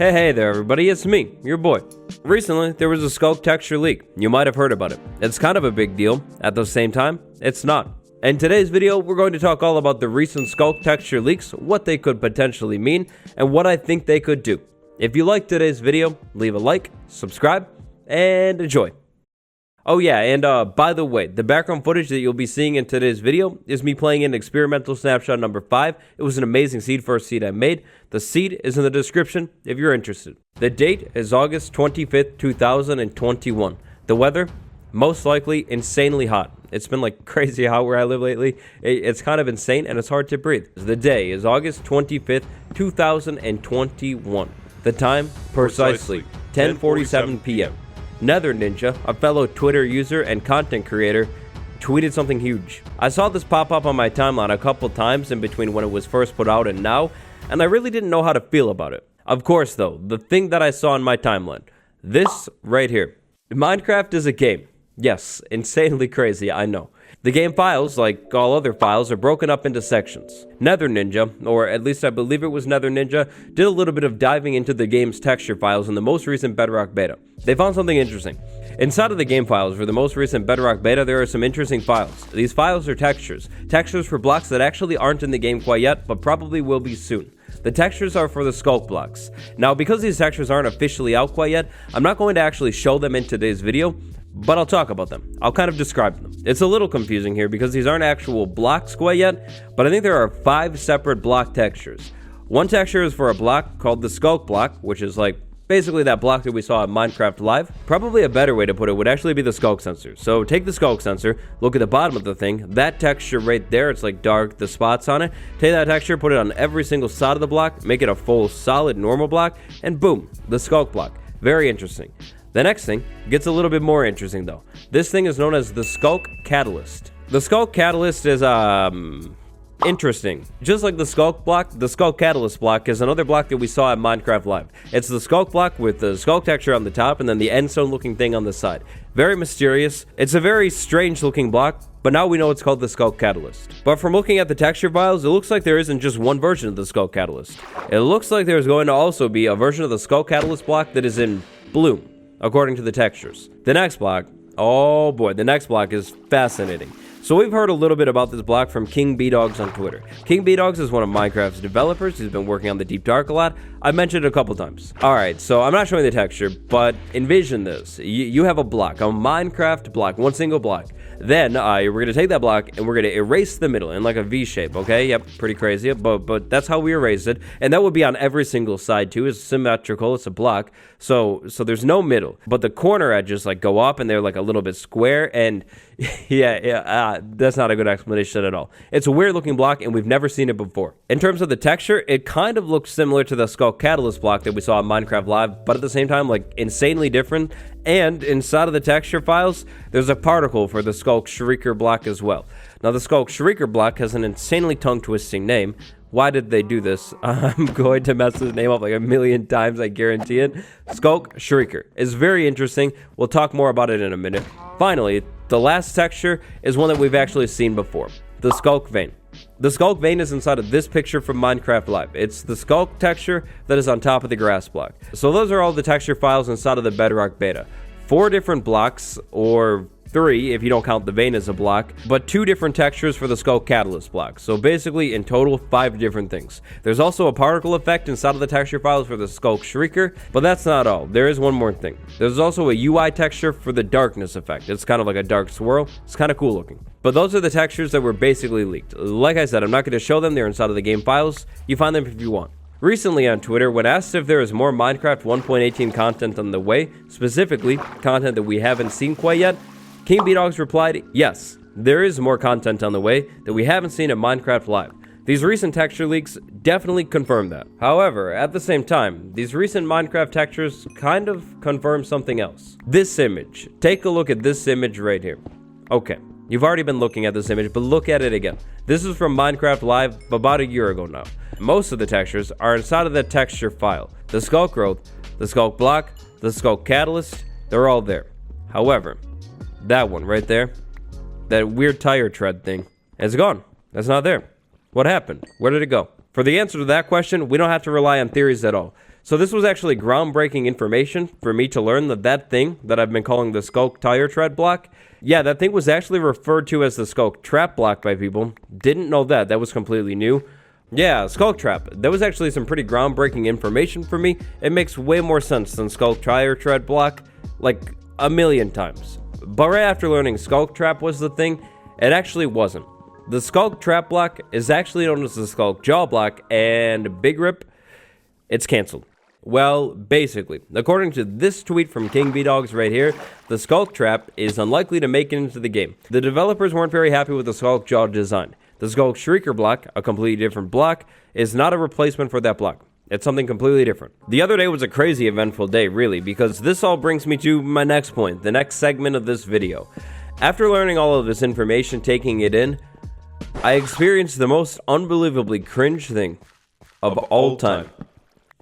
Hey there everybody, it's me, your boy. Recently, there was a Sculk texture leak. You might have heard about it. It's kind of a big deal. At the same time, it's not. In today's video, we're going to talk all about the recent Sculk texture leaks, what they could potentially mean, and what I think they could do. If you liked today's video, leave a like, subscribe, and enjoy. Oh yeah, and by the way, the background footage that you'll be seeing in today's video is me playing in experimental snapshot number 5. It was an amazing seed, first seed I made. The seed is in the description if you're interested. The date is August 25th, 2021. The weather, most likely insanely hot. It's been like crazy hot where I live lately. It's kind of insane and it's hard to breathe. The day is August 25th, 2021. The time, precisely 10:47 p.m. Nether Ninja, a fellow Twitter user and content creator, tweeted something huge. I saw this pop up on my timeline a couple times in between when it was first put out and now, and I really didn't know how to feel about it. Of course though, the thing that I saw in my timeline, this right here. Minecraft is a game. Yes, insanely crazy, I know. The game files, like all other files, are broken up into sections. Nether Ninja, or at least I believe it was Nether Ninja, did a little bit of diving into the game's texture files in the most recent Bedrock Beta. They found something interesting. Inside of the game files for the most recent Bedrock Beta, there are some interesting files. These files are textures. Textures for blocks that actually aren't in the game quite yet, but probably will be soon. The textures are for the sculk blocks. Now, because these textures aren't officially out quite yet, I'm not going to actually show them in today's video, but I'll talk about them. I'll kind of describe them. It's a little confusing here because these aren't actual blocks quite yet, but I think there are 5 separate block textures. One texture is for a block called the sculk block, which is like basically that block that we saw in Minecraft Live. Probably a better way to put it would actually be the sculk sensor. So take the sculk sensor, look at the bottom of the thing, that texture right there, it's like dark, the spots on it. Take that texture, put it on every single side of the block, make it a full solid normal block, and boom, the sculk block. Very interesting. The next thing gets a little bit more interesting though. This thing is known as the sculk catalyst. The sculk catalyst is interesting. Just like the sculk block, the sculk catalyst block is another block that we saw in Minecraft Live. It's the sculk block with the sculk texture on the top and then the end stone looking thing on the side. Very mysterious. It's a very strange looking block, but now we know it's called the sculk catalyst. But from looking at the texture files, it looks like there isn't just one version of the sculk catalyst. It looks like there's going to also be a version of the sculk catalyst block that is in blue, according to the textures. The next block, oh boy, the next block is fascinating. So we've heard a little bit about this block from King B-Dogs on Twitter. King B-Dogs is one of Minecraft's developers. He's been working on the Deep Dark a lot. I've mentioned it a couple times. Alright, so I'm not showing the texture, but envision this. You have a block, a Minecraft block, one single block. Then we're going to take that block and we're going to erase the middle in like a V shape, okay? Yep, pretty crazy, but that's how we erase it. And that would be on every single side too. It's symmetrical, it's a block. So there's no middle. But the corner edges like go up and they're like a little bit square and that's not a good explanation at all. It's a weird looking block and we've never seen it before. In terms of the texture, it kind of looks similar to the Sculk Catalyst block that we saw in Minecraft Live, but at the same time like insanely different. And inside of the texture files, there's a particle for the Sculk Shrieker block as well. Now the Sculk Shrieker block has an insanely tongue-twisting name. Why did they do this? I'm going to mess this name up like a million times, I guarantee it. Sculk Shrieker is very interesting. We'll talk more about it in a minute. Finally, the last texture is one that we've actually seen before. The Sculk Vein. The Sculk Vein is inside of this picture from Minecraft Live. It's the Sculk texture that is on top of the grass block. So those are all the texture files inside of the Bedrock Beta. 4 different blocks, or 3 if you don't count the vein as a block, but 2 different textures for the Sculk Catalyst block. So basically in total 5 different things. There's also a particle effect inside of the texture files for the Sculk Shrieker, but that's not all. There is one more thing. There's also a UI texture for the darkness effect. It's kind of like a dark swirl. It's kind of cool looking. But those are the textures that were basically leaked. Like I said, I'm not going to show them. They're inside of the game files. You find them if you want. Recently on Twitter, when asked if there is more Minecraft 1.18 content on the way, specifically content that we haven't seen quite yet, King B-Dogs replied, yes, there is more content on the way that we haven't seen in Minecraft Live. These recent texture leaks definitely confirm that. However, at the same time, these recent Minecraft textures kind of confirm something else. This image. Take a look at this image right here. Okay, you've already been looking at this image, but look at it again. This is from Minecraft Live about a year ago now. Most of the textures are inside of the texture file. The Sculk Growth, the Sculk Block, the Sculk Catalyst, they're all there. However, that one right there, that weird tire tread thing, is gone. That's not there. What happened? Where did it go? For the answer to that question, we don't have to rely on theories at all. So this was actually groundbreaking information for me to learn that that thing that I've been calling the Sculk tire tread block, yeah, that thing was actually referred to as the Sculk trap block by people. Didn't know that. That was completely new. Yeah, Sculk trap. That was actually some pretty groundbreaking information for me. It makes way more sense than Sculk tire tread block, like a million times. But right after learning Sculk trap was the thing, it actually wasn't. The Sculk trap block is actually known as the Sculk jaw block, and big rip, it's canceled. Well, basically, according to this tweet from King B-Dogs right here, the Sculk trap is unlikely to make it into the game. The developers weren't very happy with the Sculk jaw design. The Sculk Shrieker block, a completely different block, is not a replacement for that block. It's something completely different. The other day was a crazy eventful day, really, because this all brings me to my next point, the next segment of this video. After learning all of this information, taking it in, I experienced the most unbelievably cringe thing of all time.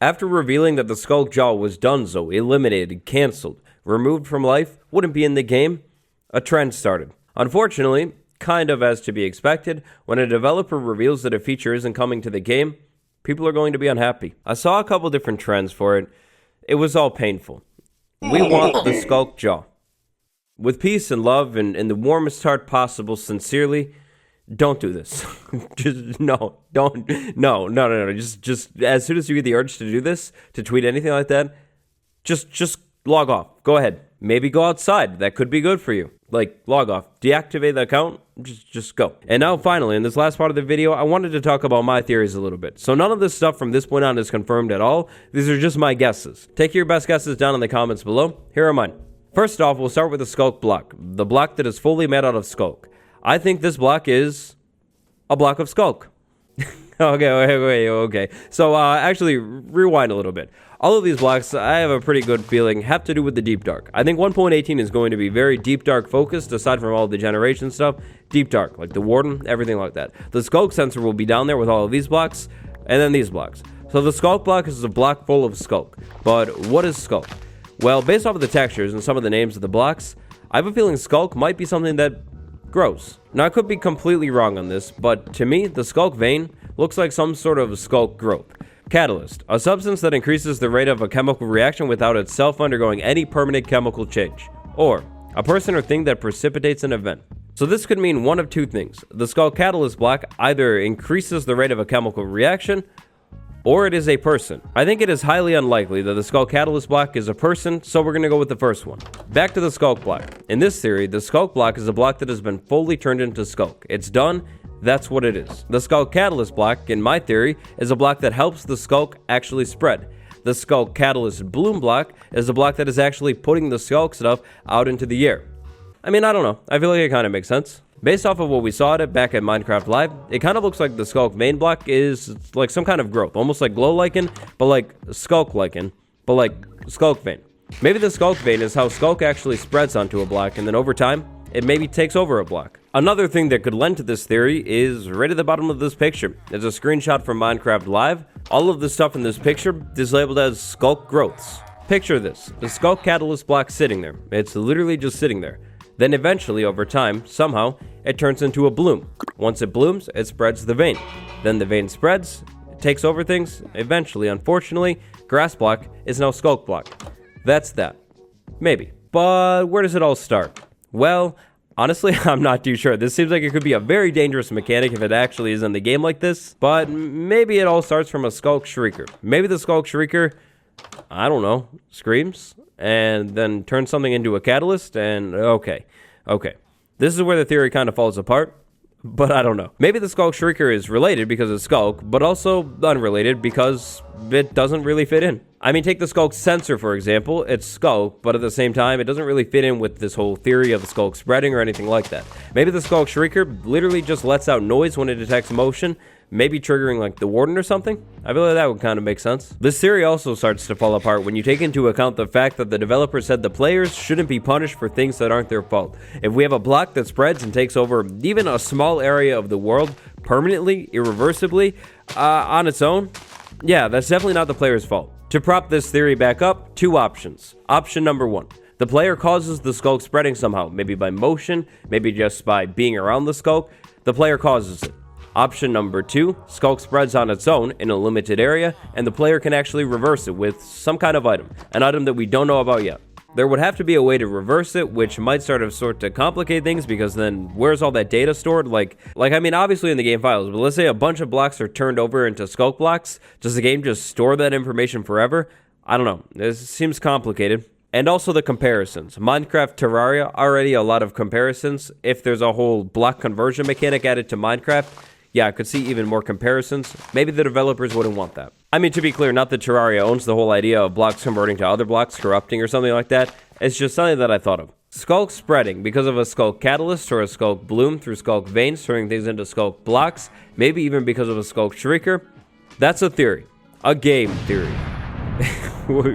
After revealing that the Sculk jaw was donezo, eliminated, cancelled, removed from life, wouldn't be in the game, a trend started. Unfortunately, kind of as to be expected, when a developer reveals that a feature isn't coming to the game, people are going to be unhappy. I saw a couple different trends for it. It was all painful. We want the Sculk jaw. With peace and love and in the warmest heart possible, sincerely, don't do this. Just no. Just as soon as you get the urge to do this, to tweet anything like that, just log off. Go ahead. Maybe go outside. That could be good for you. Like, log off. Deactivate the account. Just go. And now, finally, in this last part of the video, I wanted to talk about my theories a little bit. So none of this stuff from this point on is confirmed at all. These are just my guesses. Take your best guesses down in the comments below. Here are mine. First off, we'll start with the Sculk block. The block that is fully made out of Sculk. I think this block is a block of Sculk. Okay. So, actually, rewind a little bit. All of these blocks, I have a pretty good feeling, have to do with the Deep Dark. I think 1.18 is going to be very Deep Dark focused, aside from all the generation stuff. Deep Dark, like the Warden, everything like that. The Sculk sensor will be down there with all of these blocks, and then these blocks. So the Sculk block is a block full of Sculk. But what is Sculk? Well, based off of the textures and some of the names of the blocks, I have a feeling Sculk might be something that grows. Now, I could be completely wrong on this, but to me, the Sculk vein looks like some sort of Sculk growth. Catalyst, a substance that increases the rate of a chemical reaction without itself undergoing any permanent chemical change. Or, a person or thing that precipitates an event. So this could mean one of two things. The Sculk catalyst block either increases the rate of a chemical reaction, or it is a person. I think it is highly unlikely that the Sculk catalyst block is a person, so we're going to go with the first one. Back to the Sculk block. In this theory, the Sculk block is a block that has been fully turned into Sculk. It's done. That's what it is. The Sculk catalyst block, in my theory, is a block that helps the Sculk actually spread. The Sculk catalyst bloom block is a block that is actually putting the Sculk stuff out into the air. I mean, I don't know. I feel like it kind of makes sense. Based off of what we saw at it back at Minecraft Live, it kind of looks like the Sculk main block is like some kind of growth, almost like glow lichen, but like Sculk lichen, but like Sculk vein. Maybe the Sculk vein is how Sculk actually spreads onto a block, and then over time, it maybe takes over a block. Another thing that could lend to this theory is right at the bottom of this picture. It's a screenshot from Minecraft Live. All of the stuff in this picture is labeled as Sculk growths. Picture this, the Sculk catalyst block sitting there. It's literally just sitting there. Then eventually, over time, somehow, it turns into a bloom. Once it blooms, it spreads the vein. Then the vein spreads, it takes over things. Eventually, unfortunately, grass block is now Sculk block. That's that. Maybe. But where does it all start? Well, honestly, I'm not too sure. This seems like it could be a very dangerous mechanic if it actually is in the game like this. But maybe it all starts from a Sculk Shrieker. Maybe the Sculk Shrieker, I don't know, screams and then turns something into a catalyst, and okay. This is where the theory kind of falls apart, but I don't know. Maybe the Sculk Shrieker is related because of Sculk, but also unrelated because it doesn't really fit in. I mean, take the Sculk sensor, for example. It's Sculk, but at the same time, it doesn't really fit in with this whole theory of the Sculk spreading or anything like that. Maybe the Sculk Shrieker literally just lets out noise when it detects motion, maybe triggering like the Warden or something. I feel like that would kind of make sense. This theory also starts to fall apart when you take into account the fact that the developer said the players shouldn't be punished for things that aren't their fault. If we have a block that spreads and takes over even a small area of the world permanently, irreversibly, on its own, yeah, that's definitely not the player's fault. To prop this theory back up, two options. Option number one. The player causes the Sculk spreading somehow, maybe by motion, maybe just by being around the Sculk. The player causes it. Option number 2, Sculk spreads on its own in a limited area, and the player can actually reverse it with some kind of item, an item that we don't know about yet. There would have to be a way to reverse it, which might sort to complicate things, because then where's all that data stored? Like I mean, obviously in the game files, but let's say a bunch of blocks are turned over into Sculk blocks. Does the game just store that information forever? I don't know. This seems complicated. And also the comparisons. Minecraft Terraria, already a lot of comparisons. If there's a whole block conversion mechanic added to Minecraft, yeah, I could see even more comparisons. Maybe the developers wouldn't want that. I mean, to be clear, not that Terraria owns the whole idea of blocks converting to other blocks, corrupting or something like that. It's just something that I thought of. Sculk spreading because of a Sculk catalyst or a Sculk bloom through Sculk veins, turning things into Sculk blocks. Maybe even because of a Sculk shrieker. That's a theory. A game theory.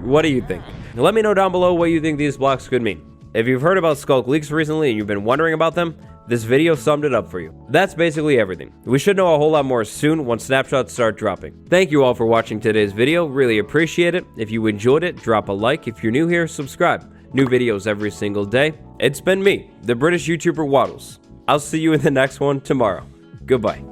What do you think? Let me know down below what you think these blocks could mean. If you've heard about Sculk leaks recently and you've been wondering about them, this video summed it up for you. That's basically everything. We should know a whole lot more soon once snapshots start dropping. Thank you all for watching today's video. Really appreciate it. If you enjoyed it, drop a like. If you're new here, subscribe. New videos every single day. It's been me, the British YouTuber Waddles. I'll see you in the next one tomorrow. Goodbye.